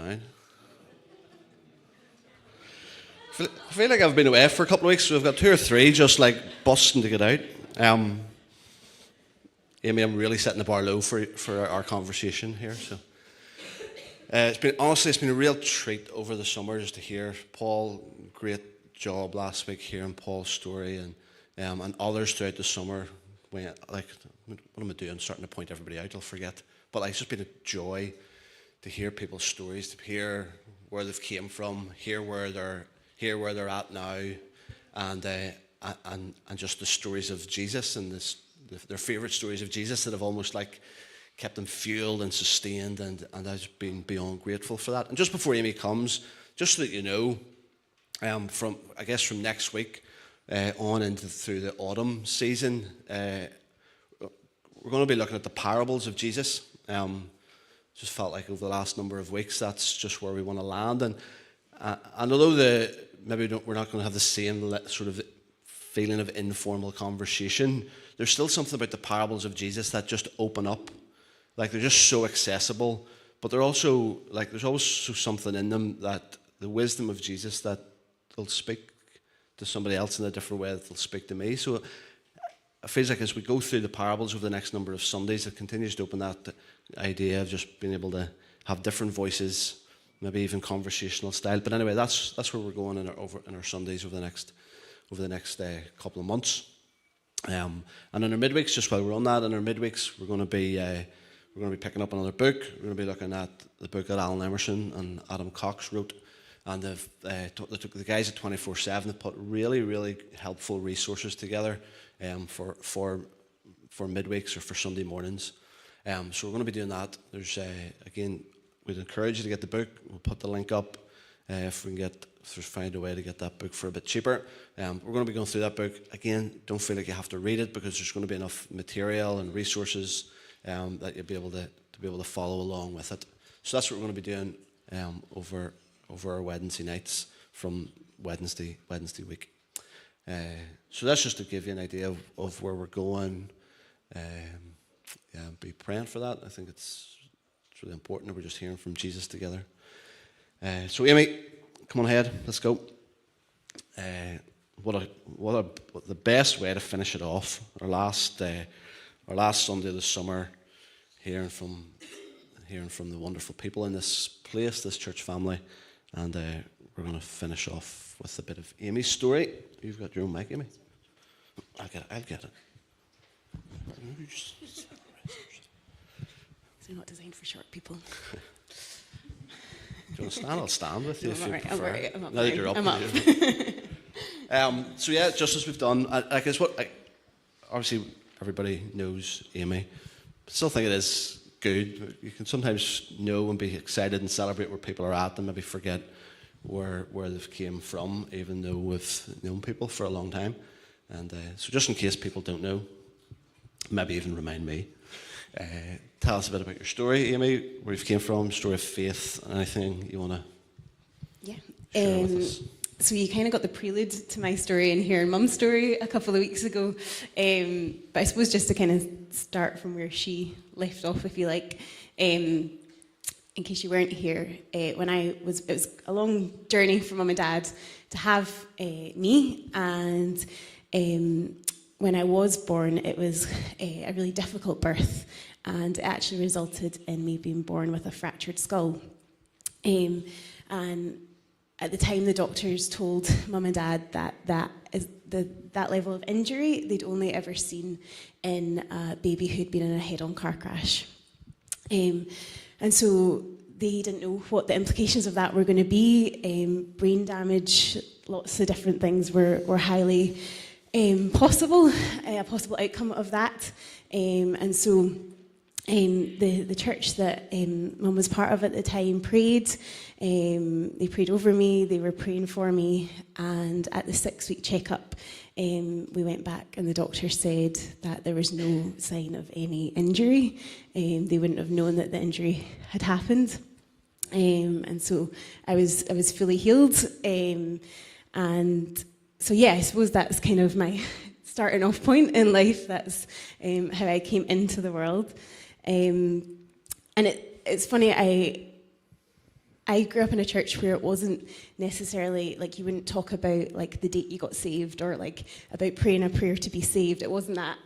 down. I feel like I've been away for a couple of weeks, so I've got 2 or 3 just like busting to get out. Amy, I'm really setting the bar low for our conversation here. So it's been a real treat over the summer just to hear Paul. Great job last week hearing Paul's story and others throughout the summer. When like, what am I doing? Starting to point everybody out. I'll forget. But like, it's just been a joy to hear people's stories, to hear where they've came from, hear where they're at now, and just the stories of Jesus and their favourite stories of Jesus that have almost like kept them fueled and sustained, and I've been beyond grateful for that. And just before Amy comes, just so that you know, from next week on through the autumn season, we're going to be looking at the parables of Jesus. Just felt like over the last number of weeks, that's just where we want to land. And although we're not going to have the same sort of feeling of informal conversation, there's still something about the parables of Jesus that just open up. Like, they're just so accessible, but they're also, like, there's also something in them that the wisdom of Jesus that they'll speak to somebody else in a different way that they'll speak to me. So it feels like as we go through the parables over the next number of Sundays, it continues to open that idea of just being able to have different voices, maybe even conversational style. But anyway, that's where we're going in our Sundays over the next couple of months. And in our midweeks, just while we're on that, in our midweeks, we're going to be picking up another book. We're going to be looking at the book that Alan Emerson and Adam Cox wrote. And the guys at 24/7 have put really, really helpful resources together for midweeks or for Sunday mornings. So we're going to be doing that. There's again, we'd encourage you to get the book. We'll put the link up if we can find a way to get that book for a bit cheaper. We're going to be going through that book. Again, don't feel like you have to read it, because there's going to be enough material and resources that you'll be able to follow along with it. So that's what we're going to be doing over our Wednesday nights from Wednesday week. So that's just to give you an idea of where we're going. Be praying for that. I think it's really important that we're just hearing from Jesus together. So Amy, come on ahead. Let's go. What the best way to finish it off? Our last Sunday of the summer, hearing from the wonderful people in this place, this church family, and we're going to finish off with a bit of Amy's story. You've got your own mic, Amy. I'll get it. They're not designed for short people. Do you want to stand? I'll stand with you if you prefer. I'm all right. I'm up. Now that you're up. So yeah, just as we've done, I guess obviously everybody knows Amy, but still think it is good. You can sometimes know and be excited and celebrate where people are at, and maybe forget where they've came from, even though we've known people for a long time. And so just in case people don't know, maybe even remind me. Tell us a bit about your story, Amy, where you came from, story of faith, anything you want to share with us. So you kind of got the prelude to my story in hearing Mum's story a couple of weeks ago. But I suppose just to kind of start from where she left off, if you like, in case you weren't here, it was a long journey for Mum and Dad to have me, and when I was born, it was a really difficult birth, and it actually resulted in me being born with a fractured skull. And at the time, the doctors told Mum and Dad that level of injury they'd only ever seen in a baby who'd been in a head-on car crash. And so they didn't know what the implications of that were going to be. Brain damage, lots of different things were highly possible, a possible outcome of that. And so the church that Mum was part of at the time prayed. They prayed over me, they were praying for me, and at the 6-week checkup, we went back and the doctor said that there was no sign of any injury. They wouldn't have known that the injury had happened. And so I was fully healed. And so yeah, I suppose that's kind of my starting off point in life. That's how I came into the world. And it's funny, I grew up in a church where it wasn't necessarily like you wouldn't talk about like the date you got saved or like about praying a prayer to be saved. It wasn't that.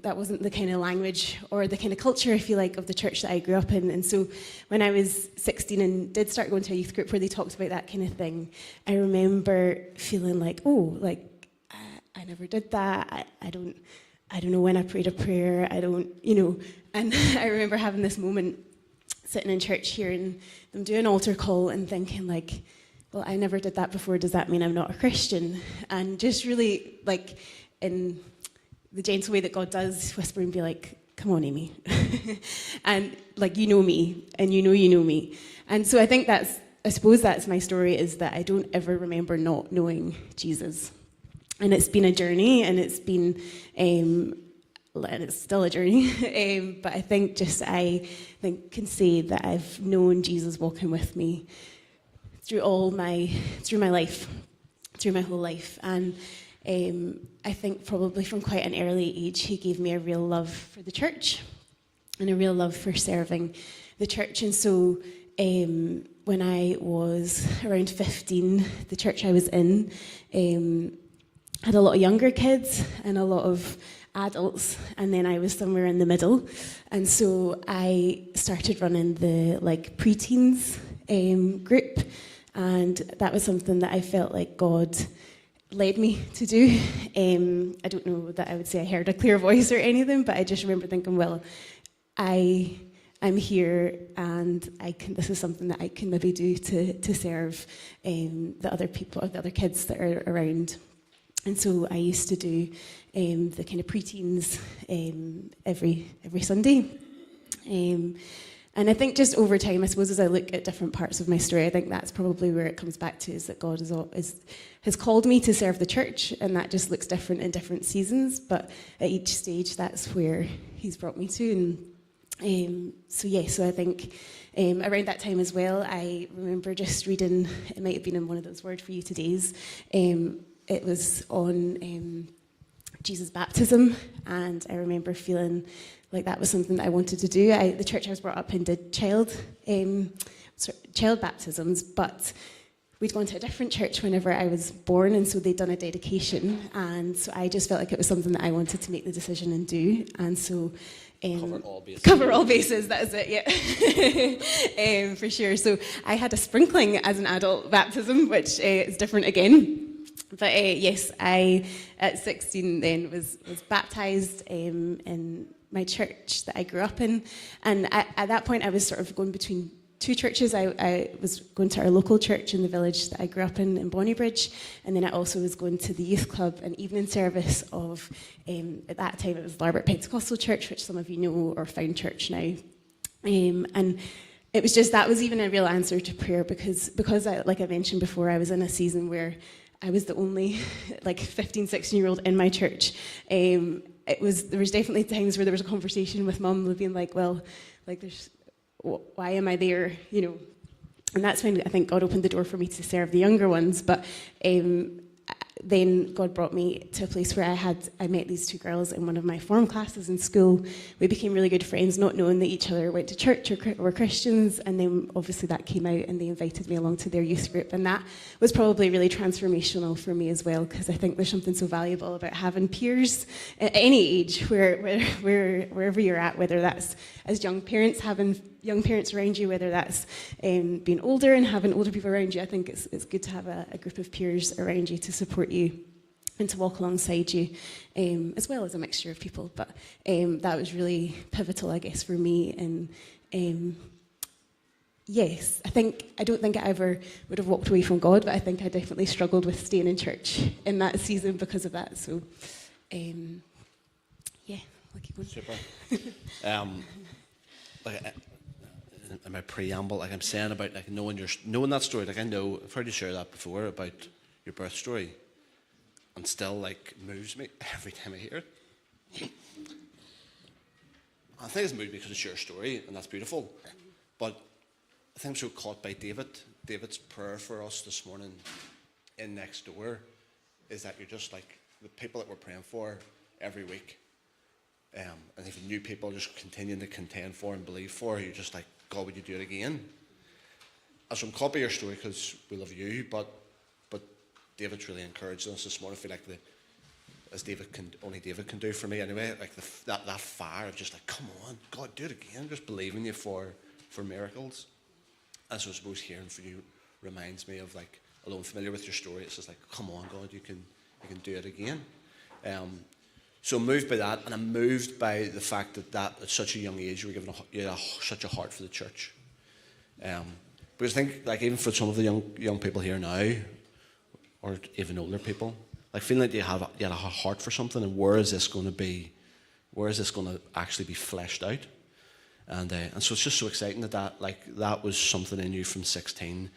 That wasn't the kind of language or the kind of culture, I feel like, of the church that I grew up in. And so when I was 16 and did start going to a youth group where they talked about that kind of thing, I remember feeling like, oh, like I never did that. I don't know when I prayed a prayer. I don't, And I remember having this moment sitting in church hearing them do an altar call and thinking like, well, I never did that before. Does that mean I'm not a Christian? And just really like in the gentle way that God does, whisper and be like, come on, Amy. And like, you know me and you know me. And so I suppose that's my story, is that I don't ever remember not knowing Jesus. And it's been a journey, and it's been, and it's still a journey, but I think can say that I've known Jesus walking with me through my life, through my whole life. And I think probably from quite an early age, he gave me a real love for the church and a real love for serving the church. And so when I was around 15, the church I was in had a lot of younger kids and a lot of adults, and then I was somewhere in the middle. And so I started running the preteens group, and that was something that I felt like God led me to do. I don't know that I would say I heard a clear voice or anything, but I just remember thinking, well, I'm here, and this is something that I can maybe do to serve the other people, or the other kids that are around. And so I used to do the kind of preteens every Sunday. And I think just over time, I suppose, as I look at different parts of my story, I think that's probably where it comes back to, is that God has called me to serve the church, and that just looks different in different seasons. But at each stage, that's where he's brought me to. And so I think around that time as well, I remember just reading, it might have been in one of those Word For You Todays, it was on Jesus' baptism, and I remember feeling like that was something that I wanted to do. The church I was brought up in did child baptisms, but we'd gone to a different church whenever I was born, and so they'd done a dedication, and so I just felt like it was something that I wanted to make the decision and do, and so cover all bases, that is it, yeah. For sure. So I had a sprinkling as an adult baptism, which is different again. But yes, I, at 16 then, was baptised in my church that I grew up in. And at that point, I was sort of going between two churches. I was going to our local church in the village that I grew up in Bonnybridge. And then I also was going to the youth club and evening service of, at that time, it was Larbert Pentecostal Church, which some of you know, or Found Church now. And it was just, that was even a real answer to prayer, because I, like I mentioned before, I was in a season where I was the only 15, 16-year-old in my church. There was definitely times where there was a conversation with Mum being like, well, why am I there, And that's when I think God opened the door for me to serve the younger ones. But then God brought me to a place where I met these two girls in one of my form classes in school. We became really good friends, not knowing that each other went to church or were Christians, and then obviously that came out and they invited me along to their youth group, and that was probably really transformational for me as well, because I think there's something so valuable about having peers at any age, wherever you're at, whether that's as young parents, having young parents around you, whether that's being older and having older people around you. I think it's good to have a group of peers around you to support you and to walk alongside you, as well as a mixture of people. But that was really pivotal, I guess, for me. And yes, I don't think I ever would have walked away from God, but I think I definitely struggled with staying in church in that season because of that. So, yeah, we'll keep going. Super. In my preamble, I'm saying about knowing that story. I know I've heard you share that before about your birth story, and still moves me every time I hear it. I think it's moved because it's your story, and that's beautiful. But I think I'm so caught by David's prayer for us this morning in Next Door, is that you're just like the people that we're praying for every week. And even new people just continuing to contend for and believe for, you're just like, God, would you do it again? as from copy your story because we love you, but David's really encouraged us this morning. I feel like as only David can do for me anyway, like that fire of just like, come on, God, do it again. Just believing you for miracles. And so I suppose hearing for you reminds me of like, although I'm familiar with your story, it's just like, come on, God, you can do it again. So I'm moved by that, and I'm moved by the fact that at such a young age you were given such a heart for the church. Because I think, like, even for some of the young people here now, or even older people, like feeling like you had a heart for something, and where is this going to actually be fleshed out? And so it's just so exciting that was something in you from 16,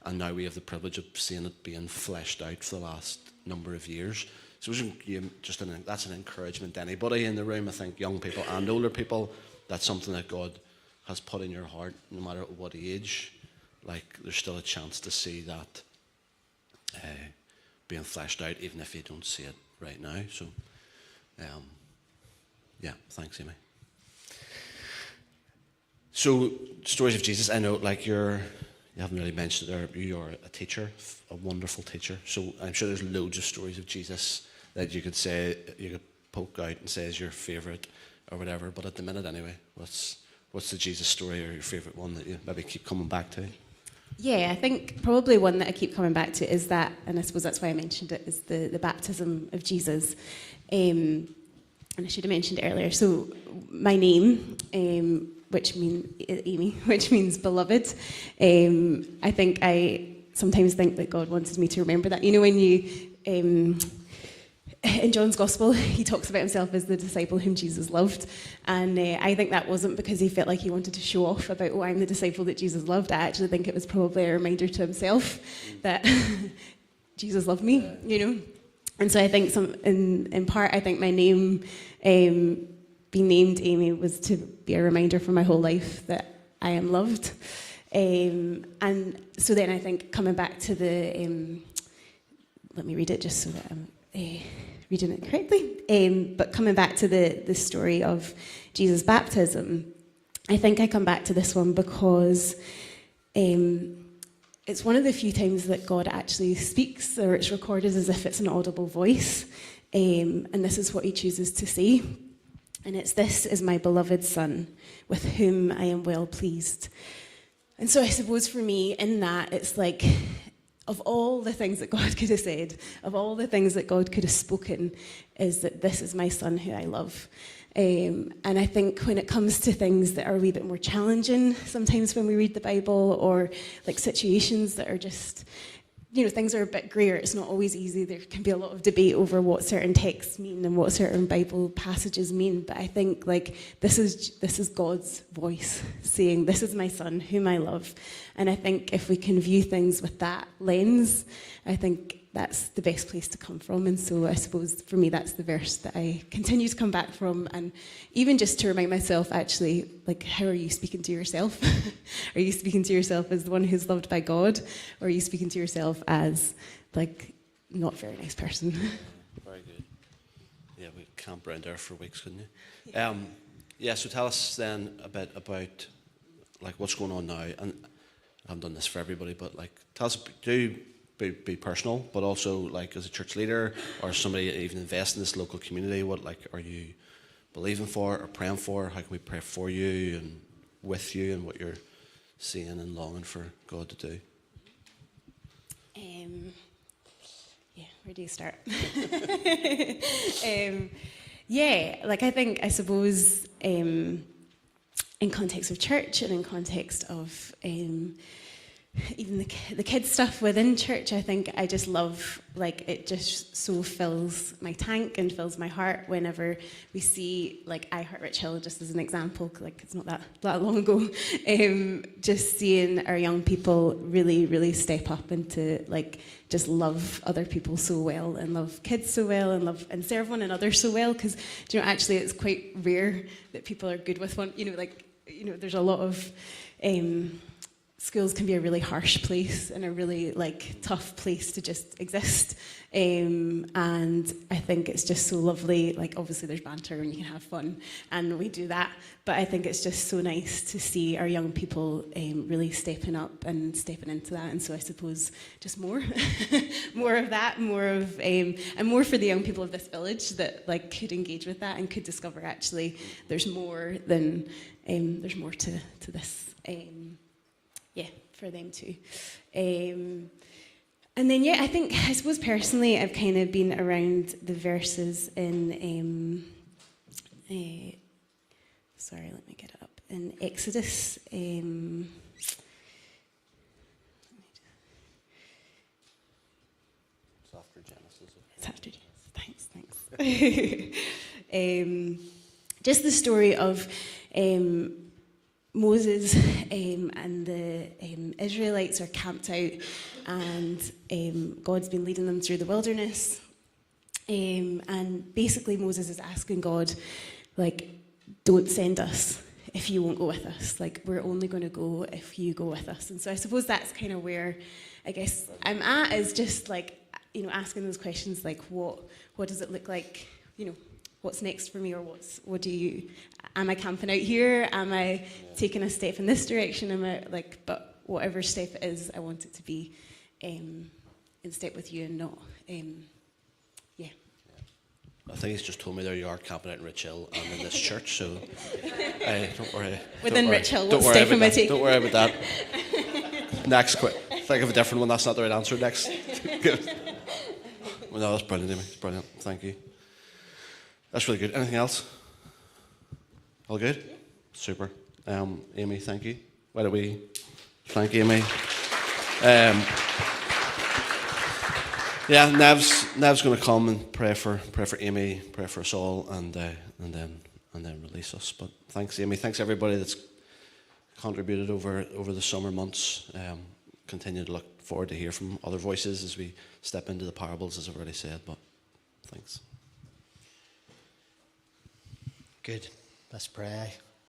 and now we have the privilege of seeing it being fleshed out for the last number of years. So that's an encouragement to anybody in the room. I think young people and older people, that's something that God has put in your heart, no matter at what age. Like, there's still a chance to see that being fleshed out, even if you don't see it right now. So, yeah, thanks, Amy. So, stories of Jesus. I know, like, you haven't really mentioned it there. You are a teacher, a wonderful teacher. So I'm sure there's loads of stories of Jesus that you could poke out and say is your favourite or whatever. But at the minute, anyway, what's the Jesus story or your favourite one that you maybe keep coming back to? Yeah, I think probably one that I keep coming back to is that, and I suppose that's why I mentioned it, is the baptism of Jesus. And I should have mentioned it earlier. So my name, which means beloved. I sometimes think that God wanted me to remember that. You know, when you, in John's Gospel, he talks about himself as the disciple whom Jesus loved. And I think that wasn't because he felt like he wanted to show off about, oh, I'm the disciple that Jesus loved. I actually think it was probably a reminder to himself that Jesus loved me, you know. And so I think in part, I think my name, being named Amy, was to be a reminder for my whole life that I am loved. And so then I think coming back to let me read it just so that I'm reading it correctly. But coming back to the story of Jesus' baptism, I think I come back to this one because it's one of the few times that God actually speaks, or it's recorded as if it's an audible voice. And this is what he chooses to say. And it's, "This is my beloved Son, with whom I am well pleased." And so I suppose for me, in that, it's like, of all the things that God could have said, of all the things that God could have spoken, is that this is my Son who I love. And I think when it comes to things that are a wee bit more challenging, sometimes when we read the Bible, or like situations that are just, you know, things are a bit grayer, it's not always easy. There can be a lot of debate over what certain texts mean and what certain Bible passages mean. But I think, like, this is God's voice saying, "This is my Son whom I love." And I think if we can view things with that lens, I think that's the best place to come from. And so I suppose for me, that's the verse that I continue to come back from. And even just to remind myself, actually, like, how are you speaking to yourself? Are you speaking to yourself as the one who's loved by God? Or are you speaking to yourself as, like, not a very nice person? Very good. Yeah, we camped around there for weeks, couldn't you? Yeah, so tell us then a bit about, like, what's going on now. And I haven't done this for everybody, but, like, tell us, be personal, but also, like, as a church leader or somebody even invest in this local community, what, like, are you believing for or praying for? How can we pray for you and with you, and what you're seeing and longing for God to do? Yeah, where do you start? Yeah, like, I suppose in context of church and in context of even the kids stuff within church, I think I just love, like, it just so fills my tank and fills my heart whenever we see, like, I Heart Rich Hill, just as an example, like, it's not that long ago, just seeing our young people really, really step up and to, like, just love other people so well, and love kids so well, and love and serve one another so well, because, you know, actually it's quite rare that people are good with one, you know, like, you know, there's a lot of schools can be a really harsh place and a really like tough place to just exist. And I think it's just so lovely. Like obviously there's banter and you can have fun, and we do that. But I think it's just so nice to see our young people really stepping up and stepping into that. And so I suppose just more, more of that, more of and more for the young people of this village that like could engage with that and could discover actually there's more than there's more to this. Yeah, for them too. And then, yeah, I suppose personally, I've kind of been around the verses in, sorry, let me get it up, in Exodus. It's after Genesis. It's after Genesis, thanks. Just the story of Moses and the Israelites are camped out, and God's been leading them through the wilderness. And basically Moses is asking God, like, don't send us if you won't go with us. Like, we're only going to go if you go with us. And so I suppose that's kind of where I guess I'm at, is just like, you know, asking those questions like, what does it look like, you know, what's next for me, or am I camping out here? Am I taking a step in this direction? But whatever step it is, I want it to be in step with you and not, yeah. I think he's just told me there you are camping out in Rich Hill and in this church, so don't worry. Within Rich Hill, what step am I taking? Don't worry about that. Next, think of a different one. That's not the right answer. Next. Well, no, that's brilliant, Amy. It's brilliant. Thank you. That's really good. Anything else? All good? Yeah. Super. Amy, thank you. Why don't we thank Amy? Yeah, Nev's going to come and pray for Amy, pray for us all, and then release us. But thanks, Amy. Thanks everybody that's contributed over the summer months. Continue to look forward to hear from other voices as we step into the parables, as I've already said. But thanks. Good. Let's pray.